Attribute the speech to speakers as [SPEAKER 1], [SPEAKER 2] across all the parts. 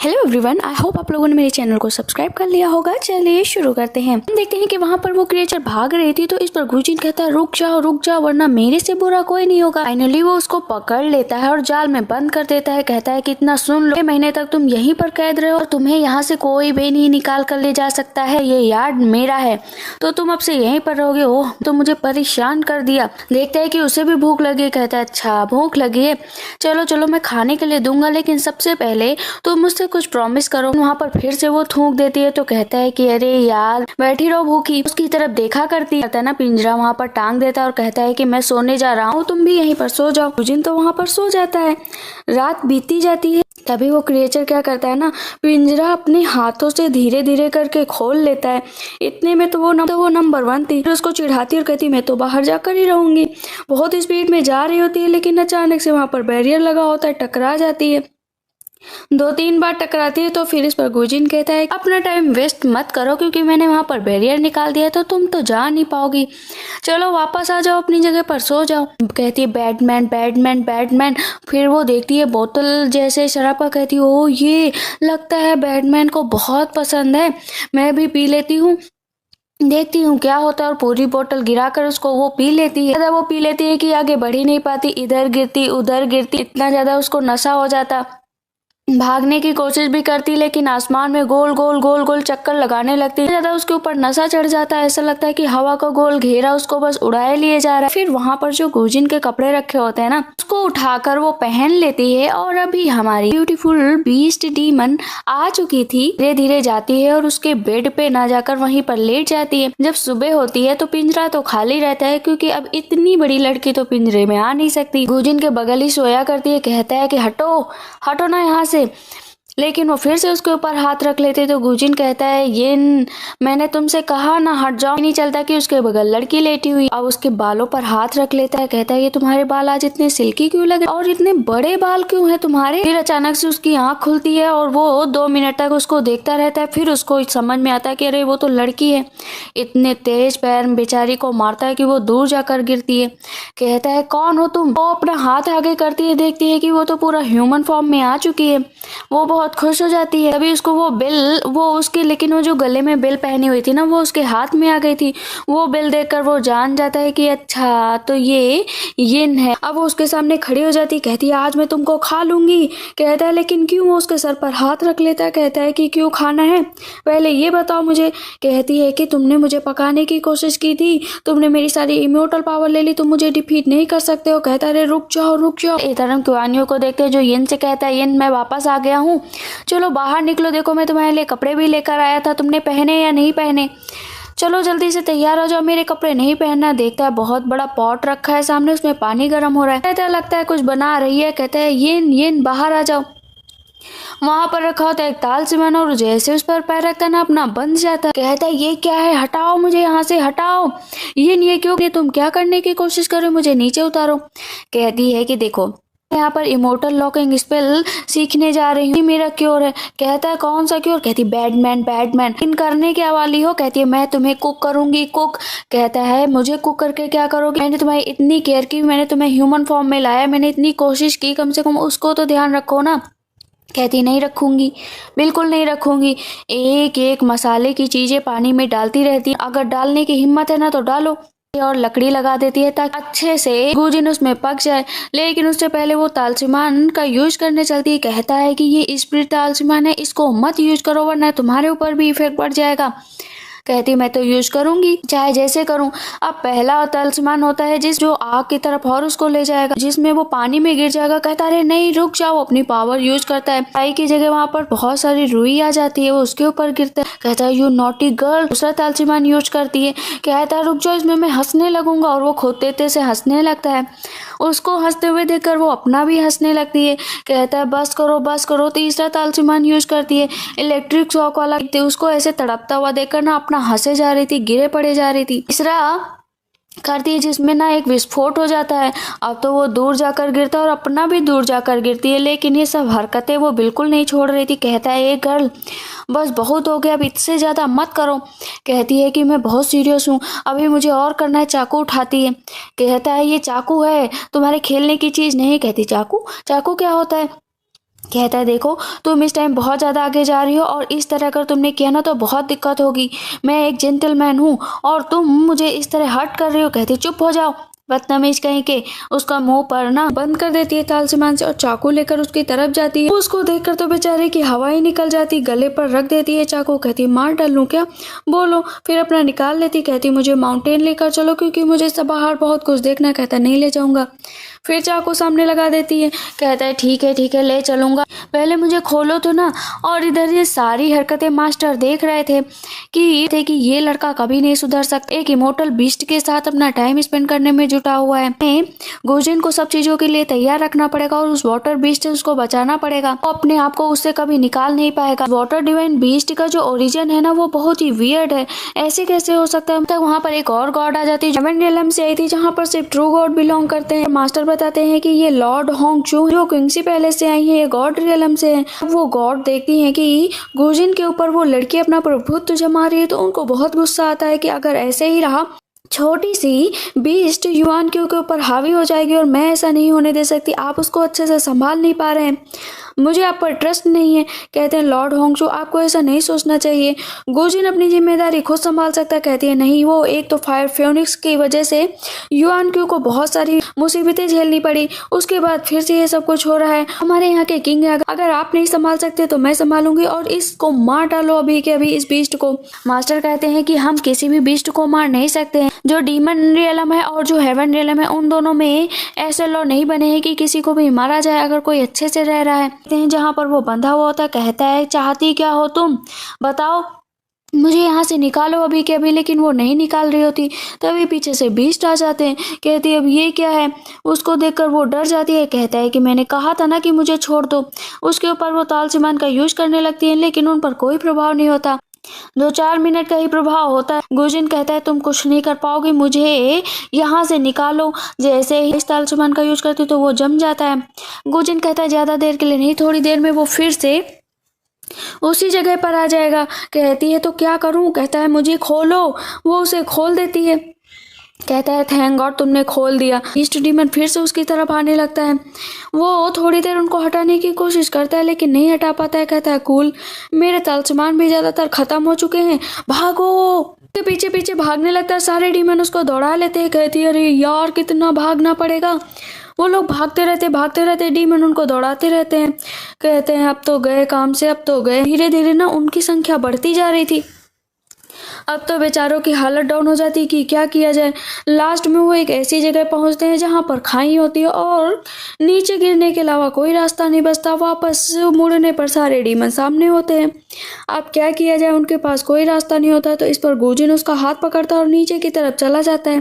[SPEAKER 1] Hello everyone, I hope आप लोगों ने मेरे चैनल को सब्सक्राइब कर लिया होगा। चलिए शुरू करते हैं। हम देखते हैं कि वहाँ पर वो क्रिएचर भाग रही थी, तो इस पर गुजिन कहता है रुक जाओ वरना मेरे से बुरा कोई नहीं होगा। फाइनली वो उसको पकड़ लेता है और जाल में बंद कर देता है। कहता है कि इतना सुन लो, 6 महीने तक तुम यहीं पर कैद रहे हो और तुम्हें यहाँ से कोई भी नहीं निकाल कर ले जा सकता है। ये यार्ड मेरा है, तो तुम अब से यहीं पर रहोगे। ओह, तो मुझे परेशान कर दिया। देखता है कि उसे भी भूख लगी। कहता है अच्छा भूख लगी है, चलो मैं खाने के लिए दूंगा, लेकिन सबसे पहले तुम मुझसे कुछ प्रॉमिस करो। वहाँ पर फिर से वो थूक देती है। तो कहता है कि अरे यार बैठी रहो भूखी। उसकी तरफ देखा करती है ना, पिंजरा वहाँ पर टांग देता है और कहता है कि मैं सोने जा रहा हूँ, तुम भी यहीं पर सो जाओ। गुजिन तो वहाँ पर सो जाता है। रात बीती जाती है। तभी वो क्रिएचर क्या करता है ना, पिंजरा अपने हाथों से धीरे धीरे करके खोल लेता है। इतने में तो वो नंबर 1 थी। फिर उसको चिढ़ाती और कहती मैं तो बाहर जाकर ही रहूंगी। बहुत स्पीड में जा रही होती है, लेकिन अचानक से वहाँ पर बैरियर लगा होता है, टकरा जाती है। 2-3 बार टकराती है। तो फिर इस पर गुजिन कहता है अपना टाइम वेस्ट मत करो, क्योंकि मैंने वहां पर बैरियर निकाल दिया, तो तुम तो जा नहीं पाओगी। चलो वापस आ जाओ, अपनी जगह पर सो जाओ। कहती है बैटमैन। फिर वो देखती है बोतल जैसे शराब का। कहती है ओ, ये लगता है बैटमैन को बहुत पसंद है, मैं भी पी लेती हूँ, देखती हूँ क्या होता है। और पूरी बोतल गिराकर उसको वो पी लेती है। वो पी लेती है कि आगे बढ़ ही नहीं पाती, इधर गिरती उधर गिरती। इतना ज्यादा उसको नशा हो जाता, भागने की कोशिश भी करती, लेकिन आसमान में गोल गोल चक्कर लगाने लगती। ज्यादा उसके ऊपर नशा चढ़ जाता है। ऐसा लगता है कि हवा का गोल घेरा उसको बस उड़ाए लिए जा रहा है। फिर वहां पर जो गुजिन के कपड़े रखे होते हैं ना, उसको उठाकर वो पहन लेती है। और अभी हमारी ब्यूटीफुल बीस्ट डीमन आ चुकी थी। धीरे धीरे जाती है और उसके बेड पे ना जाकर वहीं पर लेट जाती है। जब सुबह होती है तो पिंजरा तो खाली रहता है, क्योंकि अब इतनी बड़ी लड़की तो पिंजरे में आ नहीं सकती। गुजिन के बगल ही सोया करती है। कहता है कि हटो ना यहाँ से। लेकिन वो फिर से उसके ऊपर हाथ रख लेते। तो गुजिन कहता है ये मैंने तुमसे कहा ना हट जाओ। नहीं चलता कि उसके बगल लड़की लेटी हुई। अब उसके बालों पर हाथ रख लेता है। कहता है ये तुम्हारे बाल आज इतने सिल्की क्यों लगे और इतने बड़े बाल क्यों है तुम्हारे। फिर अचानक से उसकी आंख खुलती है और वो 2 मिनट तक उसको देखता रहता है। फिर उसको समझ में आता है कि अरे वो तो लड़की है। इतने तेज पैर बेचारी को मारता है कि वो दूर जाकर गिरती है। कहता है कौन हो तुम। वो अपना हाथ आगे करती है, देखती है कि वो तो पूरा ह्यूमन फॉर्म में आ चुकी है। वो बहुत खुश हो जाती है। तभी उसको लेकिन वो जो गले में बेल पहनी हुई थी ना, वो उसके हाथ में आ गई थी। वो बेल देखकर वो जान जाता है कि अच्छा तो ये यिन है। अब वो उसके सामने खड़ी हो जाती। कहती है आज मैं तुमको खा लूंगी। कहता है लेकिन क्यों। वो उसके सर पर हाथ रख लेता है। कहता है कि क्यों खाना है, पहले ये बताओ मुझे। कहती है कि तुमने मुझे पकाने की कोशिश की थी, तुमने मेरी सारी इमोर्टल पावर ले ली, तुम मुझे डिफीट नहीं कर सकते हो। कहता है रुक जाओ। इतरम क्वानियों को देखते जो यिन से कहता है यिन मैं वापस आ गया हूँ, चलो बाहर निकलो, देखो मैं तुम्हारे लिए कपड़े भी लेकर आया था, तुमने पहने या नहीं पहने, चलो जल्दी से तैयार हो जाओ, मेरे कपड़े नहीं पहनना। देखता है बहुत बड़ा पॉट रखा है सामने, उसमें पानी गर्म हो रहा है। कहता है लगता है कुछ बना रही है। कहता है यिन बाहर आ जाओ। वहां पर रखा होता है एक तालिस्मान और जैसे उस पर पैर रखता है ना, अपना बंध जाता है। कहता है ये क्या है, हटाओ मुझे यहाँ से, हटाओ। ये क्यों, तुम क्या करने की कोशिश कर रहे हो, मुझे नीचे उतारो। कहती है कि देखो यहाँ पर इमोर्टल लॉकिंग स्पेल सीखने जा रही हूँ, मेरा क्योर है। कहता है कौन सा क्योर। कहती बैटमैन इन करने क्या वाली हो। कहती है मैं तुम्हें कुक करूंगी, कुक। कहता है मुझे कुक करके क्या करोगे, मैंने तुम्हारी इतनी केयर की, मैंने तुम्हें ह्यूमन फॉर्म में लाया, मैंने इतनी कोशिश की, कम से कम उसको तो ध्यान रखो ना। कहती नहीं रखूंगी, बिल्कुल नहीं रखूंगी। एक एक मसाले की चीजें पानी में डालती रहती, अगर डालने की हिम्मत है ना तो डालो। और लकड़ी लगा देती है ताकि अच्छे से गुजिन उसमें पक जाए। लेकिन उससे पहले वो तालिस्मान का यूज करने चलती है। कहता है कि ये स्पिरिट तालिस्मान है, इसको मत यूज करो वरना तुम्हारे ऊपर भी इफेक्ट पड़ जाएगा। कहती मैं तो यूज करूंगी, चाहे जैसे करूं। अब पहला तालिस्मान होता है जो आग की तरफ और उसको ले जाएगा, जिसमें वो पानी में गिर जाएगा। कहता अरे नहीं रुक जाओ, अपनी पावर यूज करता है। पाई की जगह वहां पर बहुत सारी रुई आ जाती है, वो उसके ऊपर गिरता है। कहता है यू नॉटी गर्ल। दूसरा तालिस्मान यूज करती है। कहता है रुक जाओ, इसमें मैं हंसने लगूंगा, और वो खुद तेज से हंसने लगता है। उसको हंसते हुए देखकर वो अपना भी हंसने लगती है। कहता है बस करो। तीसरा तालिस्मान यूज करती है, इलेक्ट्रिक शॉक वाला। उसको ऐसे तड़पता हुआ देखकर ना अपना हंसे जा रही थी, गिरे पड़े जा रही थी। तीसरा करती है जिसमें ना एक विस्फोट हो जाता है। अब तो वो दूर जाकर गिरता है और अपना भी दूर जाकर गिरती है, लेकिन ये सब हरकतें वो बिल्कुल नहीं छोड़ रही थी। कहता है ए गर्ल बस बहुत हो गया, अब इससे ज्यादा मत करो। कहती है कि मैं बहुत सीरियस हूँ, अभी मुझे और करना है। चाकू उठाती है। कहता है ये चाकू है, तुम्हारे खेलने की चीज नहीं। कहती चाकू क्या होता है। कहता है देखो तुम इस टाइम बहुत ज़्यादा आगे जा रही हो और इस तरह अगर तुमने किया ना तो बहुत दिक्कत होगी। मैं एक जेंटलमैन हूँ और तुम मुझे इस तरह हर्ट कर रही हो। कहती चुप हो जाओ बदतमीज कहीं के। उसका मुंह पर ना बंद कर देती है तालसीमान से और चाकू लेकर उसकी तरफ जाती है। उसको देखकर तो बेचारे की हवा ही निकल जाती, गले पर रख देती है चाकू। कहती मार डालूं क्या? बोलो। फिर अपना निकाल लेती। कहती मुझे माउंटेन लेकर चलो क्योंकि मुझे सब बाहर बहुत कुछ देखना। कहता नहीं ले जाऊंगा। फिर चाकू सामने लगा देती है। कहता है ठीक है ले चलूंगा, पहले मुझे खोलो तो ना। और इधर ये सारी हरकतें मास्टर देख रहे थे कि ये लड़का कभी नहीं सुधर सकता, एक इमोर्टल बीस्ट के साथ अपना टाइम स्पेंड करने में जुटा हुआ है। गोजिन को सब चीजों के लिए तैयार रखना पड़ेगा और उस वाटर बीस्ट से उसको बचाना पड़ेगा। वो अपने आप को उससे कभी निकाल नहीं पाएगा। वाटर डिवाइन बीस्ट का जो ओरिजिन है ना वो बहुत ही वियर्ड है, ऐसे कैसे हो सकता है। तक वहाँ पर एक और गॉड आ जाती है हेवन रियलम से आई थी, जहाँ पर सिर्फ ट्रू गॉड बिलोंग करते हैं। मास्टर बताते हैं कि ये लॉर्ड होंगचू जो किंगसी पैलेस से आई है, ये गॉड रियलम से है। वो गॉड देखती हैं कि गोजिन के ऊपर वो लड़की अपना प्रभुत्व जमा रही है, तो उनको बहुत गुस्सा आता है कि अगर ऐसे ही रहा छोटी सी बीस्ट युआन के ऊपर हावी हो जाएगी और मैं ऐसा नहीं होने दे सकती। आप उसको अच्छे से संभाल नहीं पा रहे हैं, मुझे आप पर ट्रस्ट नहीं है। कहते हैं लॉर्ड होंगचू आपको ऐसा नहीं सोचना चाहिए, गोजिन अपनी जिम्मेदारी खुद संभाल सकता है। कहती है नहीं, वो एक तो फायर फ्योनिक्स की वजह से युआन क्यू को बहुत सारी मुसीबतें झेलनी पड़ी, उसके बाद फिर से ये सब कुछ हो रहा है। हमारे यहाँ के किंग है, अगर आप नहीं संभाल सकते तो मैं संभालूंगी और इसको मार डालो अभी के अभी इस बीस्ट को। मास्टर कहते हैं कि हम किसी भी बीस्ट को मार नहीं सकते हैं। जो डीमन रियलम है और जो हेवन रियलम है उन दोनों में ऐसे लॉ नहीं बने हैं कि किसी को भी मारा जाए अगर कोई अच्छे से रह रहा है। जहाँ पर वो बंधा हुआ होता है, कहता है चाहती क्या हो तुम, बताओ, मुझे यहाँ से निकालो अभी के अभी। लेकिन वो नहीं निकाल रही होती, तभी पीछे से बीस्ट आ जाते हैं। कहती है अब ये क्या है, उसको देखकर वो डर जाती है। कहता है कि मैंने कहा था ना कि मुझे छोड़ दो। उसके ऊपर वो तालसीमान का यूज करने लगती है लेकिन उन पर कोई प्रभाव नहीं होता, 2-4 मिनट का ही प्रभाव होता है। गोजिन कहता है तुम कुछ नहीं कर पाओगे, मुझे यहाँ से निकालो। जैसे ही इस तालसीमान का यूज करती तो वो जम जाता है। गोजिन कहता है ज्यादा देर के लिए नहीं, थोड़ी देर में वो फिर से उसी जगह पर आ जाएगा। कहती है तो क्या करूं? कहता है मुझे खोलो। वो उसे खोल देती है। कहता है थैंक गॉड तुमने खोल दिया। ईस्ट डीमन फिर से उसकी तरफ आने लगता है। वो थोड़ी देर उनको हटाने की कोशिश करता है लेकिन नहीं हटा पाता है। कहता है कूल, मेरे तालसीमान भी ज्यादातर खत्म हो चुके हैं, भागो। के पीछे पीछे भागने लगता है, सारे डीमन उसको दौड़ा लेते हैं। कहती है अरे यार कितना भागना पड़ेगा। वो लोग भागते रहते, डीमन उनको दौड़ाते रहते हैं। कहते हैं अब तो गए काम से, अब तो गए। धीरे धीरे ना उनकी संख्या बढ़ती जा रही थी। अब तो बेचारों की हालत डाउन हो जाती कि क्या किया जाए। लास्ट में वो एक ऐसी जगह पहुंचते हैं जहां पर खाई होती है और नीचे गिरने के अलावा कोई रास्ता नहीं बचता। वापस मुड़ने पर सारे डीमन सामने होते हैं। अब क्या किया जाए, उनके पास कोई रास्ता नहीं होता। तो इस पर गोजिन उसका हाथ पकड़ता है और नीचे की तरफ चला जाता है।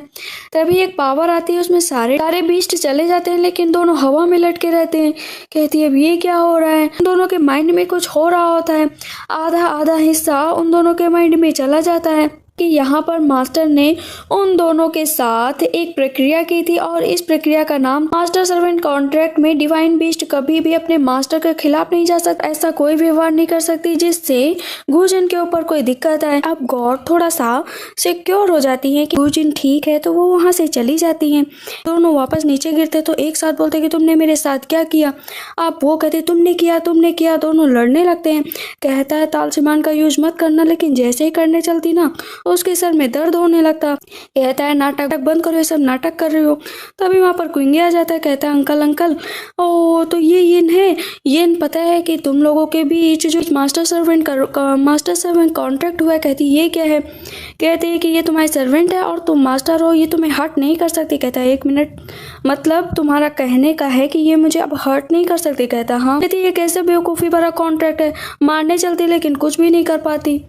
[SPEAKER 1] तभी एक पावर आती है, उसमें सारे बीस्ट चले जाते हैं लेकिन दोनों हवा में लटके रहते हैं। कहती है अब ये क्या हो रहा है। दोनों के माइंड में कुछ हो रहा होता है, आधा आधा हिस्सा उन दोनों के माइंड में चला जाता है कि यहाँ पर मास्टर ने उन दोनों के साथ एक प्रक्रिया की थी और इस प्रक्रिया का नाम मास्टर सर्वेंट कॉन्ट्रैक्ट में डिवाइन बीस्ट कभी भी अपने मास्टर के खिलाफ नहीं जा सकता, ऐसा कोई व्यवहार नहीं कर सकती जिससे गोजिन के ऊपर कोई दिक्कत आए। अब गॉड थोड़ा सा सिक्योर हो जाती है कि गोजिन ठीक है, तो वो वहाँ से चली जाती हैं। दोनों वापस नीचे गिरते तो एक साथ बोलते कि तुमने मेरे साथ क्या किया। अब वो कहते तुमने किया। दोनों लड़ने लगते हैं। कहता है तालसीमान का यूज मत करना, लेकिन जैसे ही करने चलती ना उसके सर में दर्द होने लगता। कहता है नाटक बंद करो, ये सब नाटक कर रहे हो। तभी वहाँ पर क्विंगे आ जाता है। कहता है अंकल ओ तो ये येन है, येन पता है कि तुम लोगों के बीच जो मास्टर सर्वेंट कॉन्ट्रैक्ट हुआ है। कहती ये क्या है। कहते हैं कि ये तुम्हारे सर्वेंट है और तुम मास्टर हो, ये तुम्हें हर्ट नहीं कर सकती। कहता है 1 मिनट, मतलब तुम्हारा कहने का है कि ये मुझे अब हर्ट नहीं कर सकती। कहता हाँ। कहती ये कैसे बेवकूफ़ी भरा कॉन्ट्रैक्ट है, मारने चलती लेकिन कुछ भी नहीं कर पाती।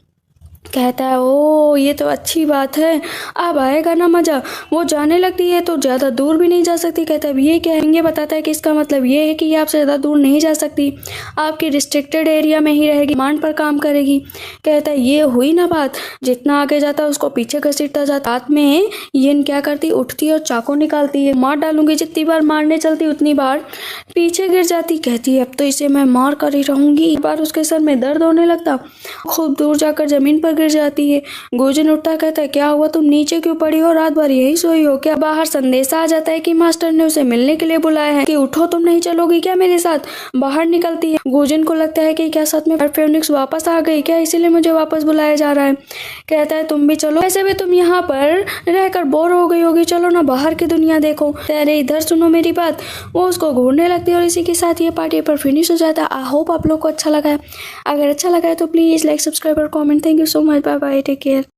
[SPEAKER 1] कहता है ओ ये तो अच्छी बात है, अब आएगा ना मजा। वो जाने लगती है तो ज़्यादा दूर भी नहीं जा सकती। कहता है ये क्या है। ये बताता है कि इसका मतलब ये है कि ये आपसे ज़्यादा दूर नहीं जा सकती, आपकी रिस्ट्रिक्टेड एरिया में ही रहेगी, कमांड पर काम करेगी। कहता है ये हुई ना बात। जितना आगे जाता है उसको पीछे घसीटता जाता। हाथ में येन क्या करती, उठती और चाकू निकालती है। मार डालूंगी। जितनी बार मारने चलती उतनी बार पीछे गिर जाती। कहती है अब तो इसे मैं मार कर ही रहूंगी। बार उसके सर में दर्द होने लगता, खूब दूर जाकर जमीन पर गिर जाती है। गुजिन उठता कहता है क्या हुआ, तुम नीचे क्यों पड़ी हो, रात भर यही सोई हो क्या। बाहर संदेशा आ जाता है कि मास्टर ने उसे मिलने के लिए बुलाया है कि उठो, तुम नहीं चलोगी क्या मेरे साथ। बाहर निकलती है। गुजिन को लगता है कि क्या सच में फेनिक्स वापस आ गई क्या, इसीलिए मुझे वापस बुलाया जा रहा है। कहता है तुम भी चलो, ऐसे भी तुम यहाँ पर रहकर बोर हो गई होगी, चलो ना बाहर की दुनिया देखो। अरे इधर सुनो मेरी बात। वो उसको घूरने लगती है और इसी के साथ ये पार्टी पर फिनिश हो जाता है। आई होप आप लोग को अच्छा लगा है। अगर अच्छा लगा है तो प्लीज लाइक, सब्सक्राइब और comment. Thank you so much, bye bye, take care.